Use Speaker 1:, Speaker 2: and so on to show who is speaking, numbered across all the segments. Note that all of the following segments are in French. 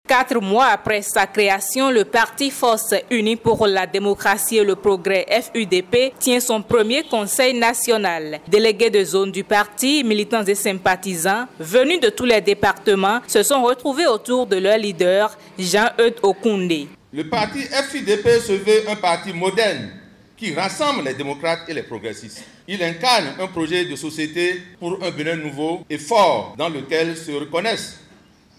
Speaker 1: 4 mois après sa création, le parti Force Unie pour la démocratie et le progrès FUDP tient son premier conseil national. Délégués de zone du parti, militants et sympathisants, venus de tous les départements, se sont retrouvés autour de leur leader, Jean-Eudes Okoundé.
Speaker 2: Le parti FUDP se veut un parti moderne qui rassemble les démocrates et les progressistes. Il incarne un projet de société pour un Bénin nouveau et fort dans lequel se reconnaissent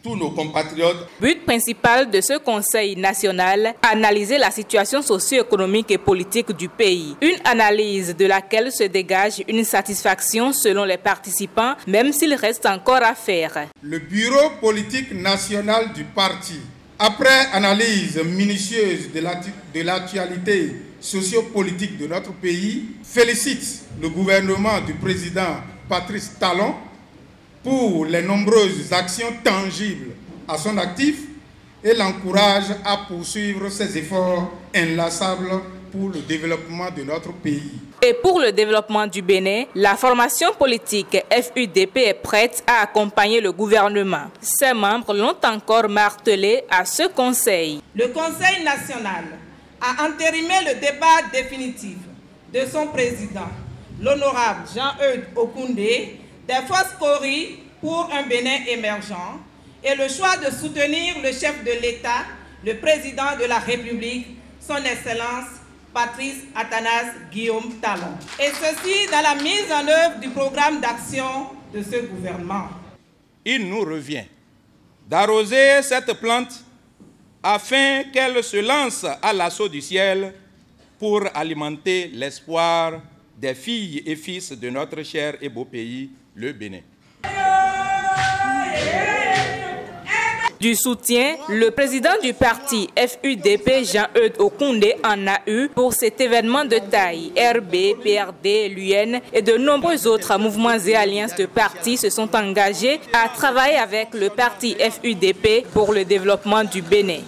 Speaker 2: tous nos compatriotes.
Speaker 1: But principal de ce Conseil national, analyser la situation socio-économique et politique du pays. Une analyse de laquelle se dégage une satisfaction selon les participants, même s'il reste encore à faire.
Speaker 3: Le bureau politique national du parti, après analyse minutieuse de l'actualité socio-politique de notre pays, félicite le gouvernement du président Patrice Talon pour les nombreuses actions tangibles à son actif et l'encourage à poursuivre ses efforts inlassables pour le développement de notre pays.
Speaker 1: Et pour le développement du Bénin, la formation politique FUDP est prête à accompagner le gouvernement. Ses membres l'ont encore martelé à ce conseil.
Speaker 4: Le Conseil national a entérimé le débat définitif de son président, l'honorable Jean-Eudes Okoundé, des forces Cori pour un Bénin émergent et le choix de soutenir le chef de l'État, le président de la République, son Excellence Patrice Athanase Guillaume Talon. Et ceci dans la mise en œuvre du programme d'action de ce gouvernement.
Speaker 2: Il nous revient d'arroser cette plante afin qu'elle se lance à l'assaut du ciel pour alimenter l'espoir des filles et fils de notre cher et beau pays, le Bénin.
Speaker 1: Du soutien, le président du parti FUDP, Jean-Eudes Okoundé, en a eu pour cet événement de taille. RB, PRD, l'UN et de nombreux autres mouvements et alliances de partis se sont engagés à travailler avec le parti FUDP pour le développement du Bénin.